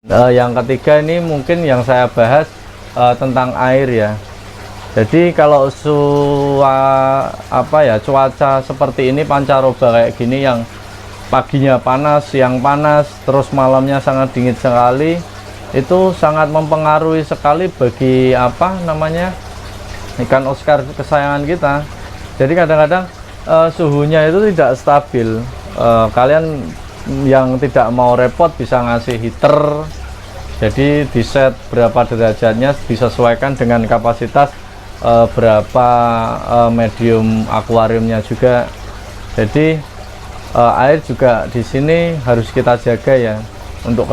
Yang ketiga ini mungkin yang saya bahas tentang air ya. Jadi kalau cuaca seperti ini pancaroba kayak gini yang paginya panas, siang panas, terus malamnya sangat dingin sekali, itu sangat mempengaruhi sekali bagi ikan Oscar kesayangan kita. Jadi kadang-kadang suhunya itu tidak stabil. Kalian yang tidak mau repot bisa ngasih heater, jadi di set berapa derajatnya disesuaikan dengan kapasitas berapa medium akuariumnya juga. Jadi air juga di sini harus kita jaga ya untuk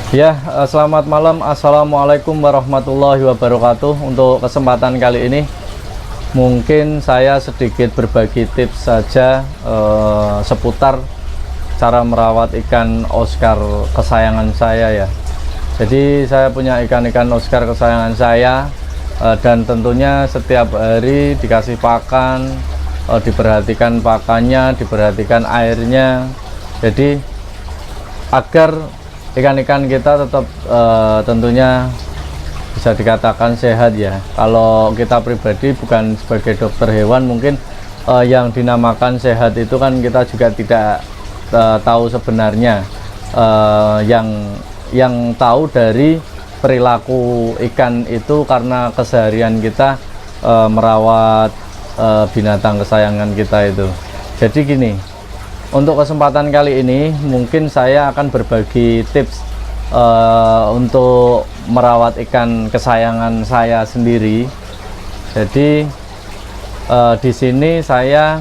Ya, selamat malam. Assalamualaikum warahmatullahi wabarakatuh. Untuk kesempatan kali ini mungkin saya sedikit berbagi tips saja seputar cara merawat ikan Oscar kesayangan saya ya. Jadi saya punya ikan-ikan Oscar kesayangan saya, dan tentunya setiap hari dikasih pakan, diperhatikan pakannya, diperhatikan airnya. Jadi agar ikan-ikan kita tetap tentunya bisa dikatakan sehat ya. Kalau kita pribadi bukan sebagai dokter hewan, mungkin yang dinamakan sehat itu kan kita juga tidak tahu sebenarnya. Yang tahu dari perilaku ikan itu karena keseharian kita merawat binatang kesayangan kita itu. Jadi gini, untuk kesempatan kali ini mungkin saya akan berbagi tips untuk merawat ikan kesayangan saya sendiri. Jadi di sini saya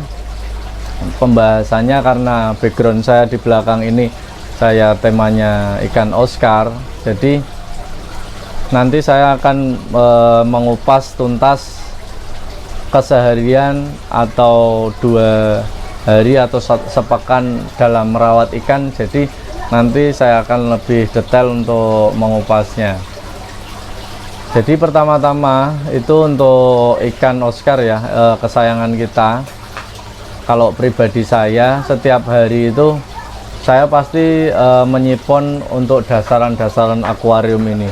pembahasannya karena background saya di belakang ini saya temanya ikan Oscar. Jadi nanti saya akan mengupas tuntas keseharian atau 2 hari atau sepekan dalam merawat ikan. Jadi nanti saya akan lebih detail untuk mengupasnya. Jadi pertama-tama itu untuk ikan Oscar ya, kesayangan kita. Kalau pribadi saya setiap hari itu saya pasti menyipon untuk dasaran-dasaran akuarium ini.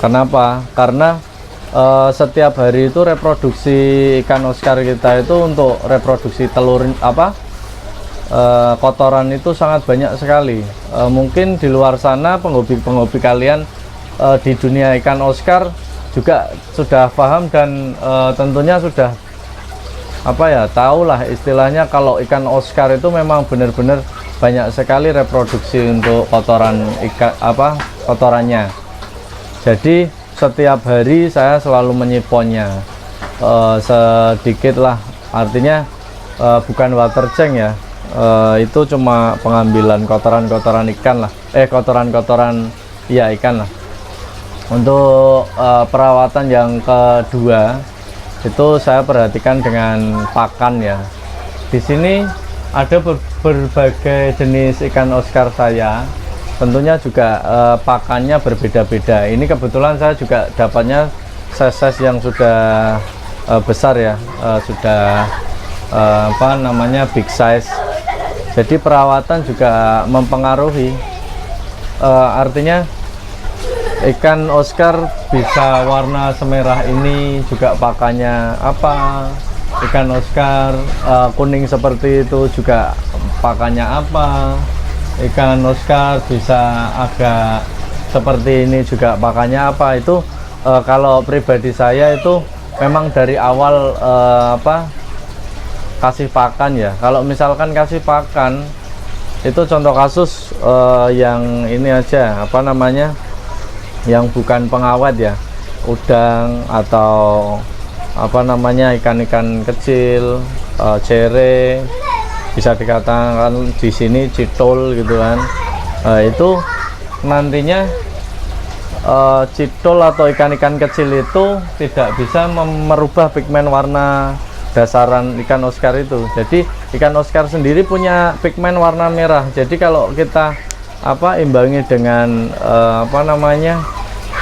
Kenapa? Karena setiap hari itu reproduksi ikan Oscar kita itu untuk reproduksi telur kotoran itu sangat banyak sekali. Mungkin di luar sana penghobi kalian di dunia ikan Oscar juga sudah paham dan tentunya sudah tahu lah istilahnya kalau ikan Oscar itu memang benar-benar banyak sekali reproduksi untuk kotorannya. Jadi setiap hari saya selalu menyiponnya sedikit lah, artinya bukan water change ya, itu cuma pengambilan kotoran-kotoran ikan lah, kotoran-kotoran ya ikan lah. Untuk perawatan yang kedua itu saya perhatikan dengan pakan ya. Di sini ada berbagai jenis ikan Oscar saya. Tentunya juga pakannya berbeda-beda. Ini kebetulan saya juga dapatnya size yang sudah besar ya, sudah big size. Jadi perawatan juga mempengaruhi. Artinya ikan Oscar bisa warna semerah ini juga pakannya apa. Ikan Oscar kuning seperti itu juga pakannya apa. Ikan Oscar bisa agak seperti ini juga pakannya apa. Itu kalau pribadi saya itu memang dari awal kasih pakan ya. Kalau misalkan kasih pakan itu contoh kasus yang ini aja yang bukan pengawet ya, udang atau ikan-ikan kecil, cere, bisa dikatakan di sini citol gitu kan. Itu nantinya citol atau ikan-ikan kecil itu tidak bisa merubah pigmen warna dasaran ikan Oscar itu. Jadi ikan Oscar sendiri punya pigmen warna merah. Jadi kalau kita imbangi dengan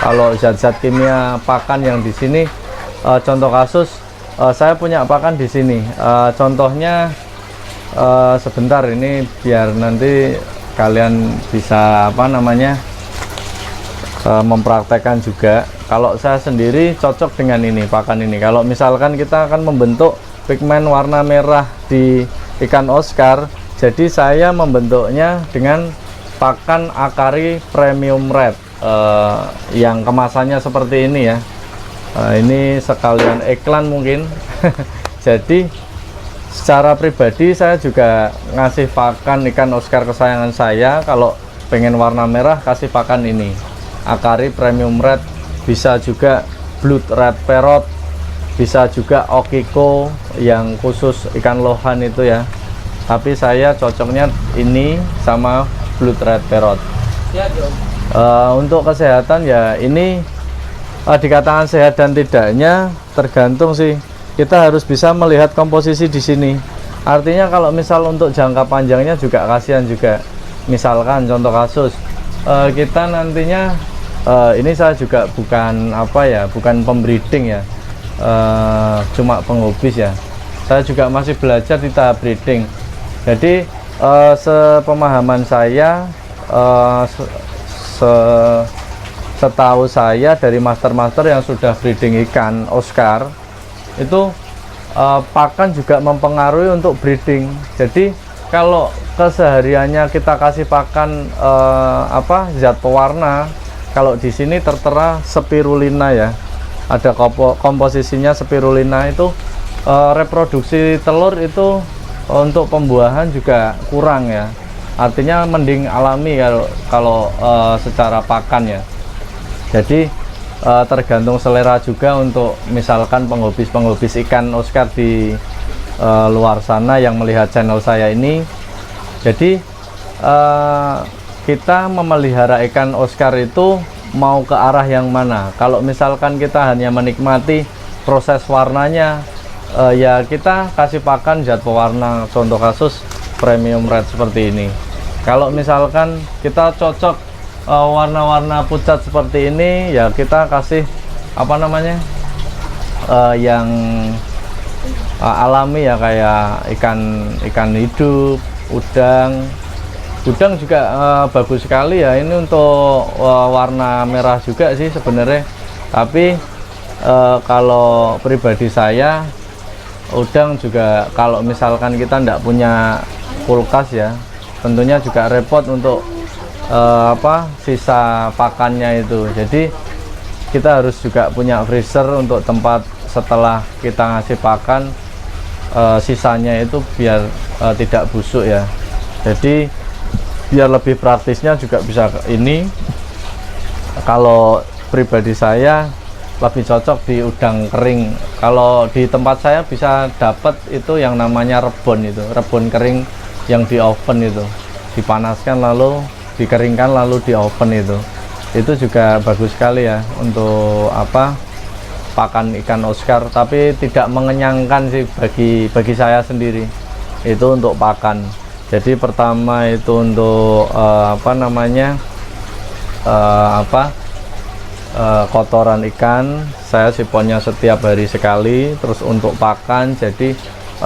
Kalau zat-zat kimia pakan yang di sini, contoh kasus saya punya pakan di sini. Contohnya sebentar ini biar nanti kalian bisa apa namanya mempraktekkan juga. Kalau saya sendiri cocok dengan ini pakan ini. Kalau misalkan kita akan membentuk pigmen warna merah di ikan Oscar, jadi saya membentuknya dengan pakan Akari Premium Red yang kemasannya seperti ini ya. Ini sekalian iklan mungkin. Jadi secara pribadi saya juga ngasih pakan ikan Oscar kesayangan saya. Kalau pengen warna merah kasih pakan ini Akari Premium Red, bisa juga Blood Red Parrot, bisa juga Okiko yang khusus ikan lohan itu ya. Tapi saya cocoknya ini sama Blood Red Parrot. Untuk kesehatan ya ini dikatakan sehat dan tidaknya tergantung sih. Kita harus bisa melihat komposisi di sini. Artinya kalau misal untuk jangka panjangnya juga kasihan juga. Misalkan contoh kasus kita nantinya ini saya juga bukan apa ya, bukan pembreeding ya, cuma penghobis ya. Saya juga masih belajar di tahap breeding. Jadi sepemahaman saya, setahu saya dari master-master yang sudah breeding ikan Oscar itu pakan juga mempengaruhi untuk breeding. Jadi kalau kesehariannya kita kasih pakan zat pewarna, kalau di sini tertera spirulina ya, ada komposisinya spirulina, itu reproduksi telur itu untuk pembuahan juga kurang ya. Artinya mending alami kalau secara pakan ya. Jadi tergantung selera juga untuk misalkan penghobis ikan Oscar di luar sana yang melihat channel saya ini. Jadi kita memelihara ikan Oscar itu mau ke arah yang mana? Kalau misalkan kita hanya menikmati proses warnanya, ya kita kasih pakan zat pewarna, contoh kasus Premium Red seperti ini. Kalau misalkan kita cocok warna-warna pucat seperti ini, ya kita kasih apa namanya yang alami ya, kayak ikan hidup, udang juga bagus sekali ya. Ini untuk warna merah juga sih sebenarnya. Tapi kalau pribadi saya, udang juga kalau misalkan kita tidak punya kulkas ya, tentunya juga repot untuk sisa pakannya itu. Jadi kita harus juga punya freezer untuk tempat setelah kita ngasih pakan, sisanya itu biar tidak busuk ya. Jadi biar lebih praktisnya juga bisa ini. Kalau pribadi saya lebih cocok di udang kering. Kalau di tempat saya bisa dapat itu yang namanya rebon, itu rebon kering yang di oven, itu dipanaskan lalu dikeringkan lalu di oven, itu juga bagus sekali ya untuk pakan ikan Oscar. Tapi tidak mengenyangkan sih bagi saya sendiri itu untuk pakan. Jadi pertama itu untuk kotoran ikan saya siponnya setiap hari sekali. Terus untuk pakan, jadi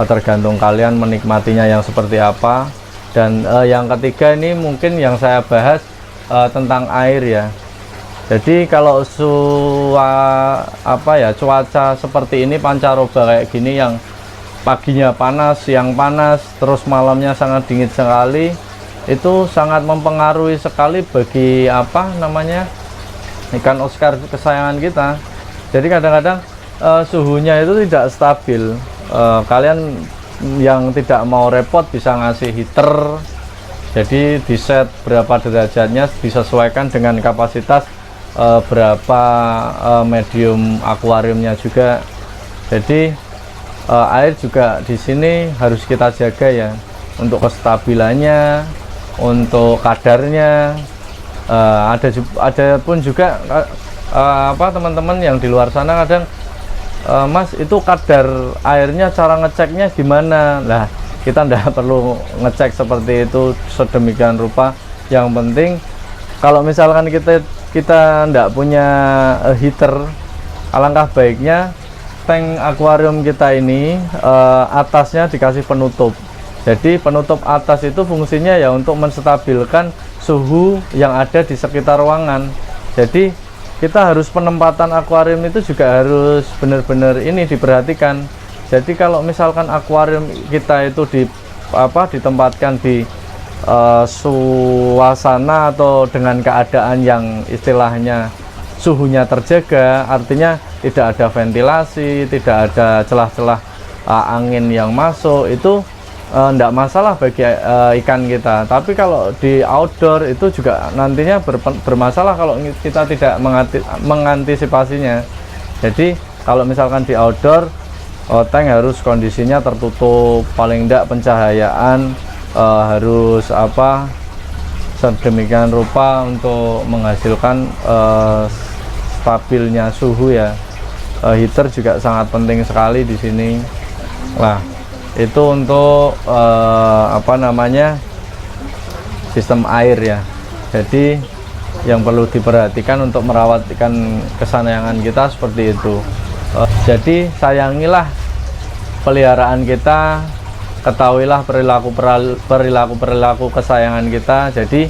tergantung kalian menikmatinya yang seperti apa. Dan yang ketiga ini mungkin yang saya bahas tentang air ya. Jadi kalau cuaca seperti ini pancaroba kayak gini, yang paginya panas, siang panas, terus malamnya sangat dingin sekali, itu sangat mempengaruhi sekali bagi ikan Oscar kesayangan kita. Jadi kadang-kadang suhunya itu tidak stabil. Kalian yang tidak mau repot bisa ngasih heater, jadi di set berapa derajatnya disesuaikan dengan kapasitas berapa medium akuariumnya juga. Jadi air juga di sini harus kita jaga ya, untuk kestabilannya, untuk kadarnya. Ada pun juga teman-teman yang di luar sana kadang, Mas itu kadar airnya cara ngeceknya gimana? Nah, kita tidak perlu ngecek seperti itu sedemikian rupa. Yang penting kalau misalkan kita kita ndak punya heater, alangkah baiknya tank akuarium kita ini atasnya dikasih penutup. Jadi penutup atas itu fungsinya ya untuk menstabilkan suhu yang ada di sekitar ruangan. Jadi kita harus penempatan akuarium itu juga harus benar-benar ini diperhatikan. Jadi kalau misalkan akuarium kita itu ditempatkan di suasana atau dengan keadaan yang istilahnya suhunya terjaga, artinya tidak ada ventilasi, tidak ada celah-celah angin yang masuk, itu tidak masalah bagi ikan kita. Tapi kalau di outdoor itu juga nantinya bermasalah kalau kita tidak mengantisipasinya. Jadi kalau misalkan di outdoor, tank harus kondisinya tertutup, paling tidak pencahayaan harus sedemikian rupa untuk menghasilkan stabilnya suhu ya. Heater juga sangat penting sekali di sini. Nah, itu untuk sistem air ya. Jadi yang perlu diperhatikan untuk merawat ikan kesayangan kita seperti itu. Jadi sayangilah peliharaan kita, ketahuilah perilaku kesayangan kita. Jadi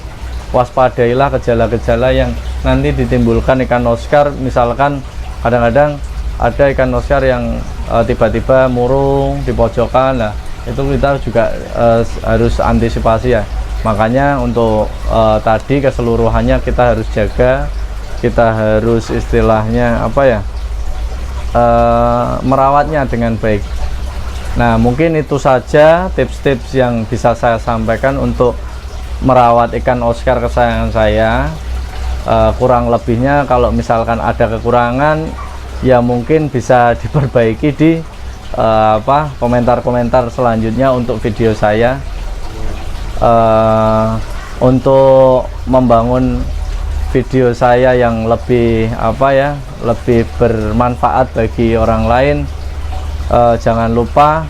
waspadailah gejala-gejala yang nanti ditimbulkan ikan Oscar. Misalkan kadang-kadang ada ikan Oscar yang tiba-tiba murung di pojokan, nah itu kita juga harus antisipasi ya. Makanya untuk tadi keseluruhannya kita harus jaga, kita harus istilahnya merawatnya dengan baik. Nah mungkin itu saja tips-tips yang bisa saya sampaikan untuk merawat ikan Oscar kesayangan saya. Kurang lebihnya kalau misalkan ada kekurangan ya mungkin bisa diperbaiki di komentar-komentar selanjutnya untuk video saya. Untuk membangun video saya yang lebih lebih bermanfaat bagi orang lain, jangan lupa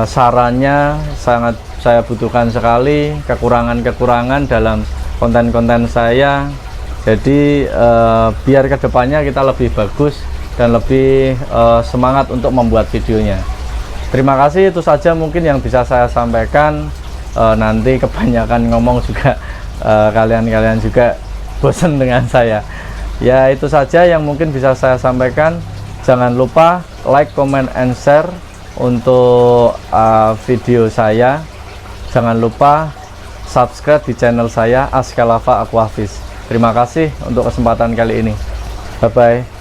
sarannya sangat saya butuhkan sekali, kekurangan-kekurangan dalam konten-konten saya. Jadi biar kedepannya kita lebih bagus dan lebih semangat untuk membuat videonya. Terima kasih, itu saja mungkin yang bisa saya sampaikan. Nanti kebanyakan ngomong juga kalian juga bosan dengan saya. Ya itu saja yang mungkin bisa saya sampaikan. Jangan lupa like, comment, and share untuk video saya. Jangan lupa subscribe di channel saya Askalava Aquafish. Terima kasih untuk kesempatan kali ini. Bye bye.